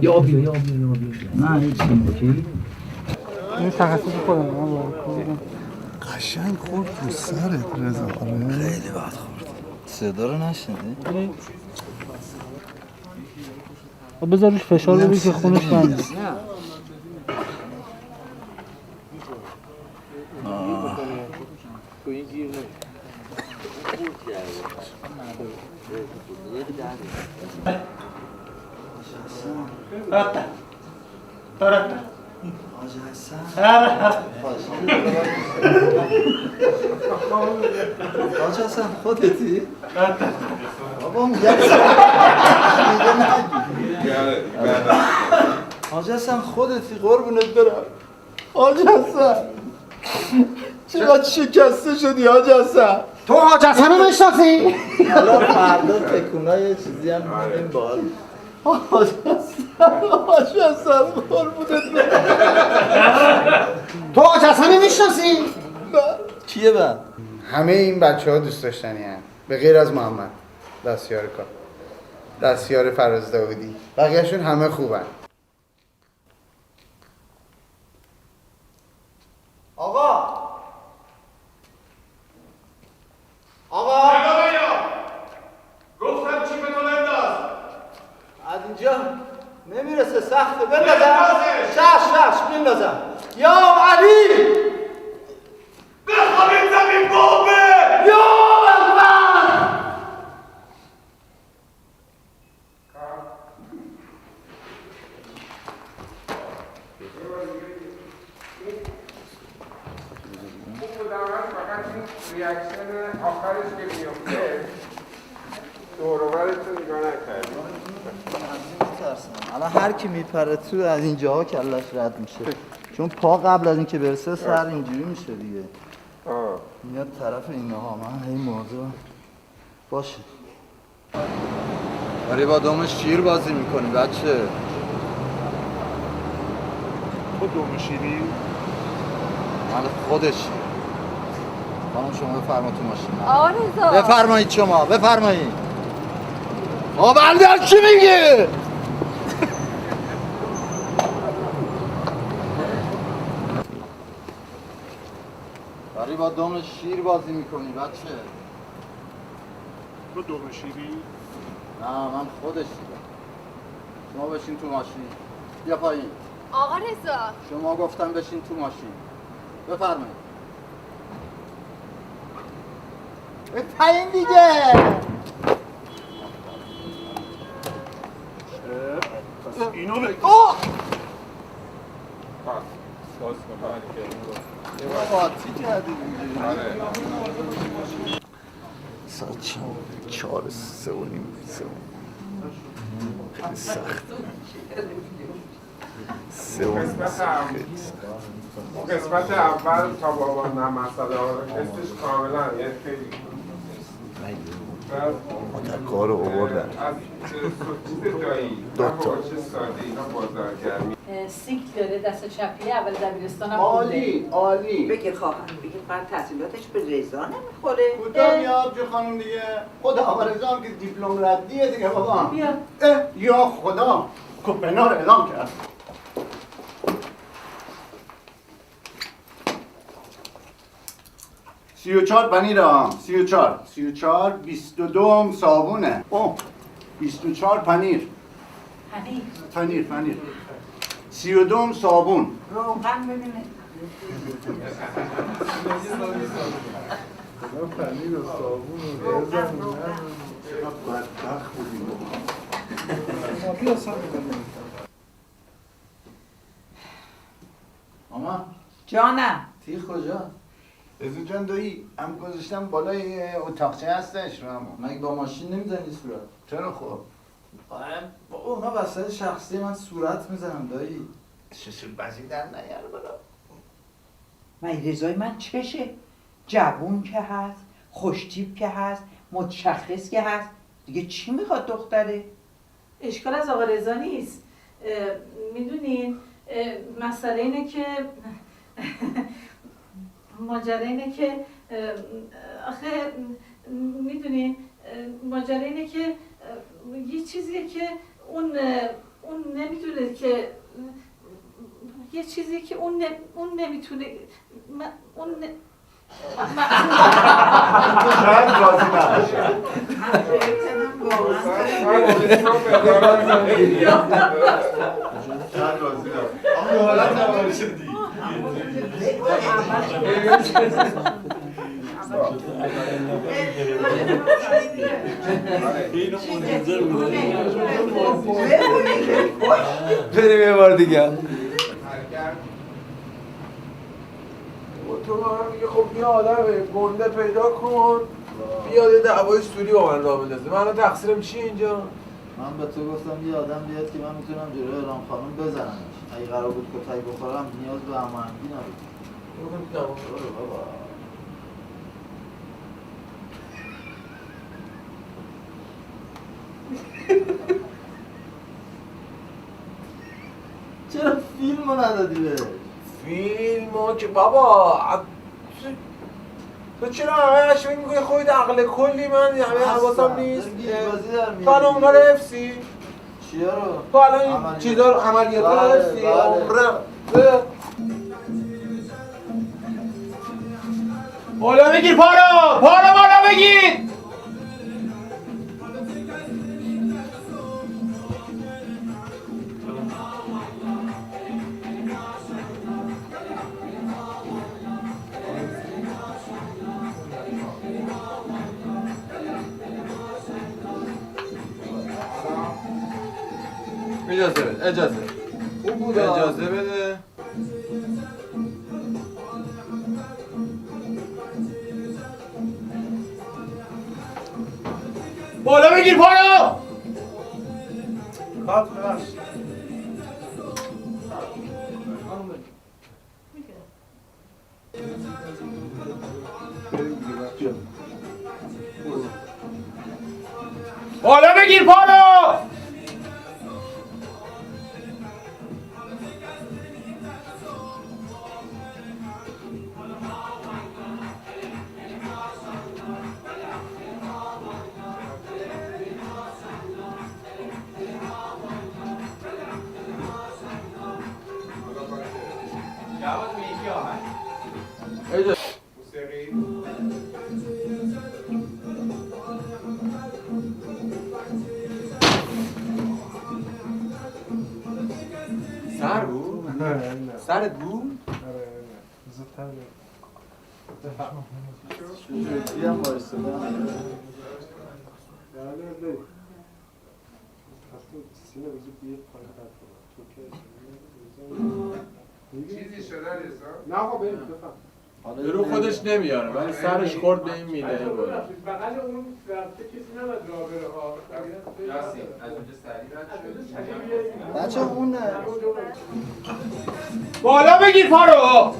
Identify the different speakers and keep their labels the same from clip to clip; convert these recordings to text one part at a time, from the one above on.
Speaker 1: یا بیا نه هیچ اوکی.
Speaker 2: این تخصص خودم
Speaker 3: قشنگ خورد رو سرت رضا.
Speaker 1: خیلی بد خورد. صدا رو نشنیدی؟
Speaker 2: بذار روش فشار بدی که خونش بنده.
Speaker 1: حاج حسن خودتی؟ بابا میگه حاج حسن خودتی قربونت برم. حاج حسن چقدر شکسته شدی حاج حسن.
Speaker 2: تو حاج حسن رو میشناسی؟
Speaker 1: حالا فردا تکونای چیزی هم می‌بینیم بال. حاج حسن قربونت برم.
Speaker 2: تو حاج حسن رو میشناسی؟
Speaker 1: کیه بعد؟
Speaker 4: همه این بچه‌ها دوست داشتنی هستند به غیر از محمد دستیار کار، دستیار فراز داودی، بقیه‌شون همه خوبن.
Speaker 1: آقا
Speaker 5: گفتم چی به تو بنداز.
Speaker 1: از اینجا نمیرسه سخته. بندازم شش بندازم. یا علی
Speaker 5: بخوابید زمین بابه.
Speaker 1: یا اکبر.
Speaker 5: فقط این ریاکشن آخرش که میفته دور و برتون نگاه نکردیم.
Speaker 1: الان هر کی میپره تو از اینجاها کلش رد میشه، چون پا قبل از اینکه برسه سر اینجوری میشه دیگه. میاد طرف اینها. من هی موضوع باشه. ولی با دوم شیر بازی میکنی بچه.
Speaker 5: تو دوم شیری؟
Speaker 1: من خودشی. خانم شما بفرما تو ماشین.
Speaker 6: آقا رضا
Speaker 1: بفرمایید شما بفرمایید. بردار چی میگی؟ ولی با دوم شیر بازی میکنی بچه.
Speaker 5: تو دوم شیری؟
Speaker 1: نه من خودشی. شما بشین تو ماشین. بیا پایین.
Speaker 6: آقا رضا
Speaker 1: شما گفتم بشین تو ماشین. بفرمایید. پایین دیگه.
Speaker 5: پس اینو بگی. باز کن.
Speaker 1: قاطی کردی دیگه. ساعت چهار سه و نیم خیلی سخت.
Speaker 5: قسمت اول تا بابا نه مسئله ها رو کسش کاملا یه خیلی
Speaker 3: متکا رو آوردن
Speaker 5: از چیز دایی
Speaker 3: دوتا.
Speaker 5: چه ساده اینا بازارگرمی
Speaker 6: سیک داره دست چپی اول دبیرستان هم
Speaker 4: عالی عالی
Speaker 7: بگه خواهر بگه فقط تحصیلاتش به رضا نمیخوره.
Speaker 4: کوتاه میاد جو خانم دیگه خدا آورزا هم که دیپلم ردیه دیگه بابا
Speaker 6: بیا.
Speaker 4: یا خدا کوپنار اعلام کرد 34 پنیر هم 34 22 صابونه 24 پنیر پنیر 32 صابون
Speaker 7: روغن ببینه.
Speaker 3: پنیر و صابون و
Speaker 7: روغن
Speaker 3: بدبخت بودیم
Speaker 4: ماما
Speaker 7: جانم
Speaker 1: تی کجا؟
Speaker 4: ازو جان دایی هم گذاشتم بالای اتاقچه هستش رو همون
Speaker 1: مگه با ماشین نمیزنی صورت؟
Speaker 4: چرا خب
Speaker 1: بابا اونا وسایل شخصی من صورت میزنم دایی.
Speaker 4: ششور بزی در نیار بالا
Speaker 7: من رضای من چشه؟ جوون که هست، خوشتیپ که هست، متشخص که هست، دیگه چی میخواد دختره؟
Speaker 6: اشکال از آقا رضا نیست. میدونین مسئله اینه که ماجرا اینه که آخه میدونین ماجرا اینه که یه چیزیه که اون نمیدونه که یه چیزی که اون نمیتونه اون
Speaker 4: شاید راضی نباشه شاید راضی نباشه اما حالت نباشه دیگه
Speaker 8: بریم یه بار دیگه تو هم میگه خب بیا آدم گنده پیدا کن بیاد یه دعوای سوری با من راه بندازه. من الان تقصیرم چیه اینجا؟
Speaker 1: من به تو گفتم یه آدم بیاد که من میتونم جلوی اعلام خانم بزنمش. اگه قرار بود کتک بخورم نیاز به هماهنگی نبود. برو بابا. چرا فیلمو ندادی بهش؟
Speaker 8: فیلمو که بابا تو چرا همه هشت میگوی خودت عقل کلی من همه حواسم نیست تو الان اونا رو حفظی؟
Speaker 1: چیا رو؟
Speaker 8: تو الان این چیزا رو عملیات رو حفظی؟ بالا بگیر پارو بالا بگیر اجازه بده بالا بگیر پارو بالا بگیر پارو سر بود؟ سرت بود؟
Speaker 1: چجوری هم بایستدن؟
Speaker 5: چیزی شده رضا؟
Speaker 8: نه آقا بریم بفهم رو خودش نمیاره ولی سرش خورد به این میله
Speaker 5: بغل اون رفته کسی نباید راه بره ها
Speaker 9: یاسین از اونجا سریع رد شد
Speaker 1: بچه اون نه
Speaker 8: بالا بگیر پارو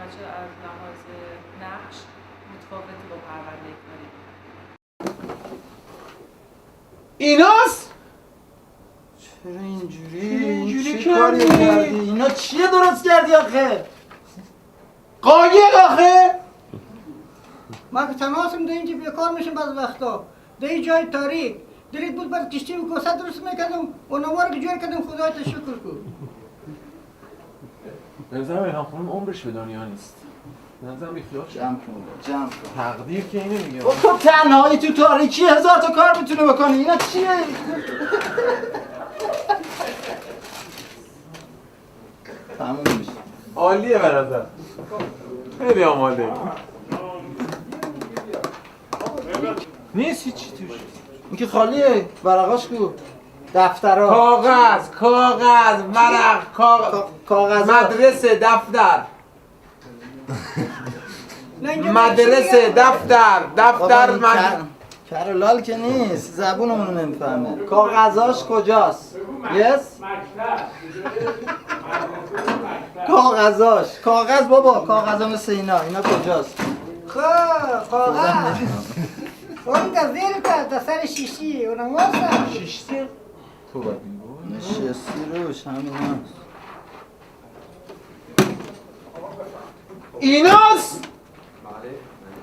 Speaker 6: بچه از لحاظ نقش متفاوته با پرونده کاری.
Speaker 8: ایناست؟
Speaker 1: چرا اینجوری چه کاری کردی؟ اینا چیه درست کردی آخه؟
Speaker 8: قایق آخه؟
Speaker 2: ما که تماسم ده اینجا بیکار میشم بعض وقتا ده این جای تاریک دلت بود بر کشتی و کوسه درست میکردم و نوار که جور کردم خدای تو شکر کن.
Speaker 8: به نظرم الهام خانم عمرش به دنیا نیست. به نظرم بیخیال شد.
Speaker 1: جمع کن.
Speaker 8: تقدیر که اینه میگه.
Speaker 1: تو تنهایی تو تاریکی 1000 تا کار میتونه بکنی. اینا چیه؟ تموم میشه.
Speaker 8: عالیه به نظر. خیلی آماده. نیست هیچی توش.
Speaker 1: این که خالیه. ورقاش کو. دفترها.
Speaker 8: کاغذ، ورق،
Speaker 1: کاغذ.
Speaker 8: مدرسه، دفتر. مدرسه، دفتر،
Speaker 1: کرولال که نیست. زبونمونو نمیفهمه. کاغذاش کجاست؟ یس؟ کاغذ بابا. کاغذا مثل اینا کجاست؟
Speaker 2: کاغذ اون که زیر تا سر شیشی اونم واسه
Speaker 8: شیشتی؟ تو باید
Speaker 1: نشستی روش همین هست.
Speaker 8: ایناست؟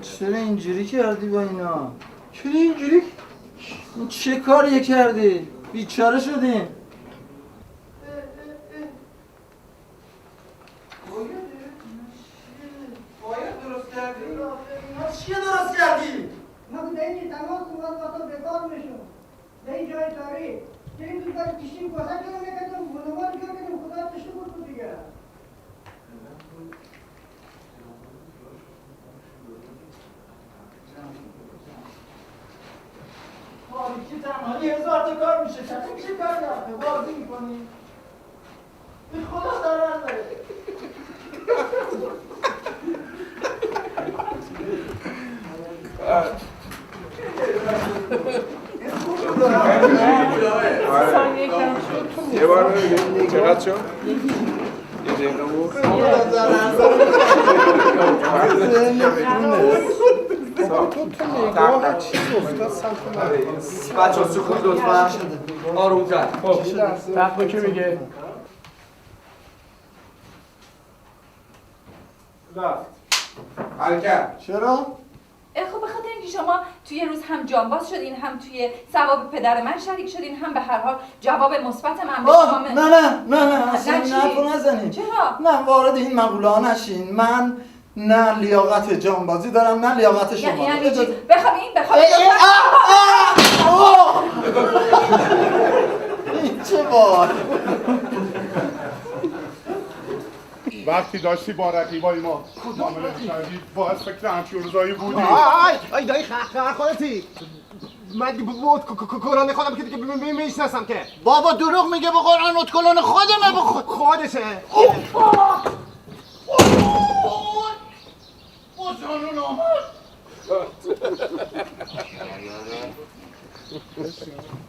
Speaker 1: چرا اینجوری کردی با اینا؟ چرا اینجوری؟ این چه کاریه کردی؟ بیچاره شدیم. چیه درست کردی؟
Speaker 2: ما که ده اینجا تماسم بعض وقتا بیکار میشم ده این جای تاریک دلت بود بر کشتی و کوسه جور میکردم و نوار که جور کردم خدای تو شکر کن دیگه.
Speaker 1: که تنهایی 1000 تا کار میشه. چطور میشه کار کرده؟ بازی میکنی؟ به خدا ضرر داره.
Speaker 5: یه بار ببینیم چقدر شد؟ یه دقیقه بود
Speaker 8: بچه ها سکوت لطفا آرومتر. تقوی که میگه؟ رفت حرکت.
Speaker 1: چرا؟
Speaker 10: خب به خاطر اینکه شما توی روز هم جانباز شدین، هم توی ثواب پدر من شریک شدین، هم به هر حال جواب مثبت من به شما
Speaker 1: نه اصلا این حرفو نزنین.
Speaker 10: چرا؟
Speaker 1: نه وارد این مقوله ها نشین. من نه لیاقت جانبازی دارم نه لیاقت شما.
Speaker 10: یعنی چی؟ بخوام
Speaker 1: این چه بار؟
Speaker 3: وقتی داشتی با رقیبای ما معامله می‌کردی باید فکر همچین بودی.
Speaker 11: آی دایی خر خودتی. من بود قرآن خودم که میشناسم که.
Speaker 1: بابا دروغ میگه. به قرآن اتکلون خودمه. به
Speaker 11: خودشه.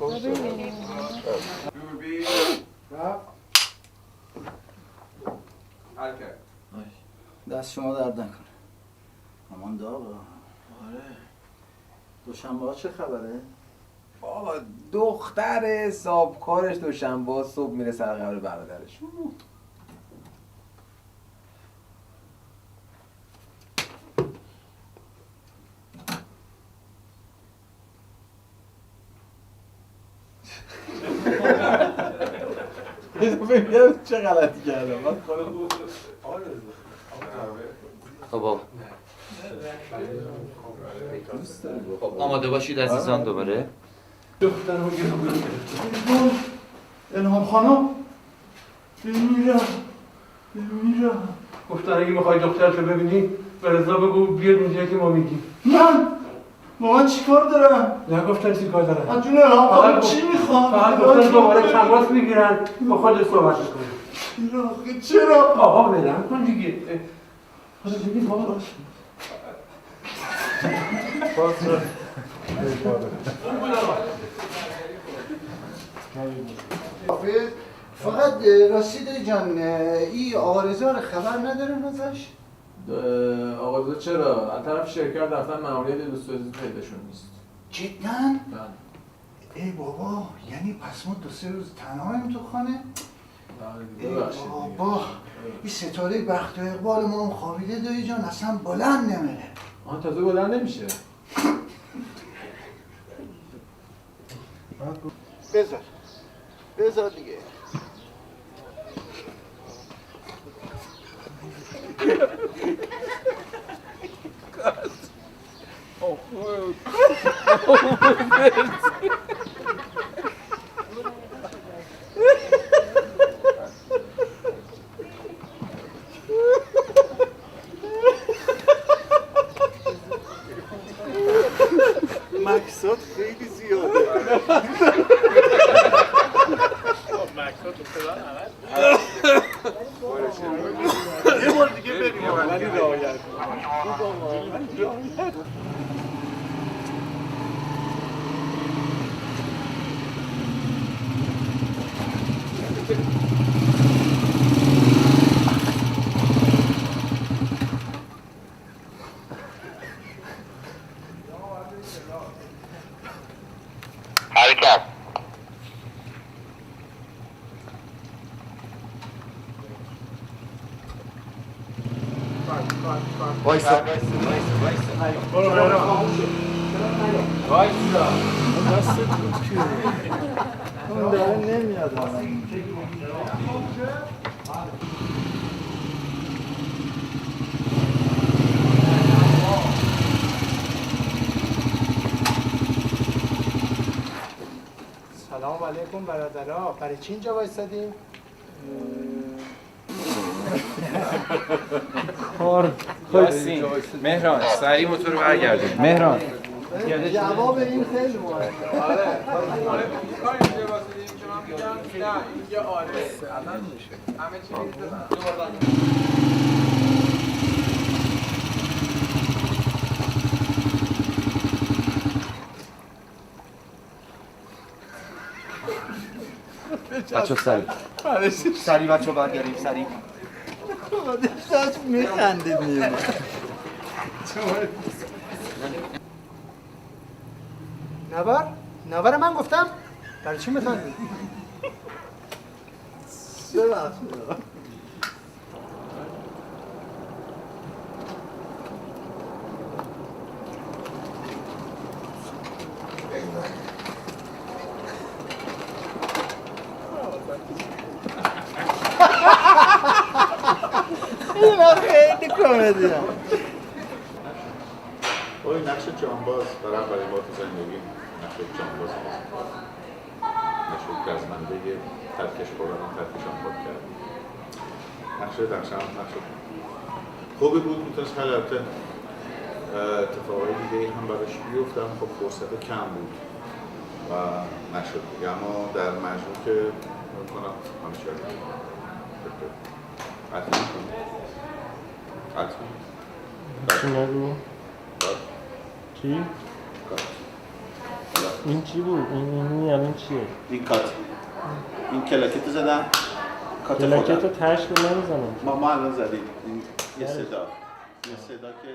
Speaker 1: بزرگون دست شما درد نکنه. امان داغه. آره. دوشنبه ها چه خبره؟
Speaker 8: بابا دختر صابکارش دوشنبه صبح میره سر قبر برادرش. ببینم چه غلطی کردم. من خودم
Speaker 12: خب آماده باشید عزیزان دوباره.
Speaker 8: دخترم
Speaker 1: الهام خانم میرم.
Speaker 11: گفتن اگه میخوای دخترتو ببینی به رضا بگو بیاد اونجایی که ما میگیم.
Speaker 1: من چیکار دارم؟
Speaker 11: نگفتن چیکار دارن.
Speaker 1: از جون الهام خانم چی میخوام؟
Speaker 11: فقط گفتن دوباره تماس میگیرن با خودت صحبت میکنی.
Speaker 1: چرا؟
Speaker 11: آقا بلند کن دیگه. حالا بگید بابا
Speaker 4: فقط رشید جان این آقا رضا رو خبر ندارن ازش؟
Speaker 8: آقا رضا چرا؟ از طرف شرکت رفتن ماموریت دوستوزی پیداشون نیست.
Speaker 4: جداً؟
Speaker 8: بله.
Speaker 4: ای بابا یعنی پس ما 2-3 روز تنهاییم تو خانه؟ ای بابا این ستاره بخت و اقبال ما هم خوابیده دایی جان اصلا بلند نمیره.
Speaker 8: آن تازه بلند نمیشه.
Speaker 4: بذار دیگه. مکسات خیلی زیاده. یه بار دیگه بریم ولی رعایت
Speaker 13: حرکت.
Speaker 12: وایسا
Speaker 1: اون داره نمیاد.
Speaker 11: سلام علیکم برادرها. برای چی اینجا وایسادیم؟
Speaker 12: یاسین مهران سریع موتور رو برگردون. مهران
Speaker 1: جواب این خیلی مهمه.
Speaker 8: آره کاری اینجا واسه که من میگم نه اینجا آره الان میشه همه چی
Speaker 12: بچه سریع بچه برگردیم سریع.
Speaker 1: داشت میخندید میونه.
Speaker 11: نوار من گفتم؟ برای چی میخندید؟
Speaker 1: ببخشید. اینا خیلی کمدی هم.
Speaker 3: این نقش جانباز برای ما تو زندگی نقش جانباز هست. نقش گزمنده ترکش خوردن و ترکش آنباد کرد. نقش درشم نقش خوبی بود. میتونست خیلی اتفاقای دیگه هم براش بیفتم. خب فرصت کم بود و نشد دیگه. اما در مجموع که میکنم همه چی قطعی میکنم.
Speaker 14: چی نگو؟ چی؟ این چی بود؟ این الان چیه؟
Speaker 3: این کات. این کلاکت زدم.
Speaker 14: کلاکت رو تشت نمیزنم.
Speaker 3: ما الان زدیم. این یه صدا که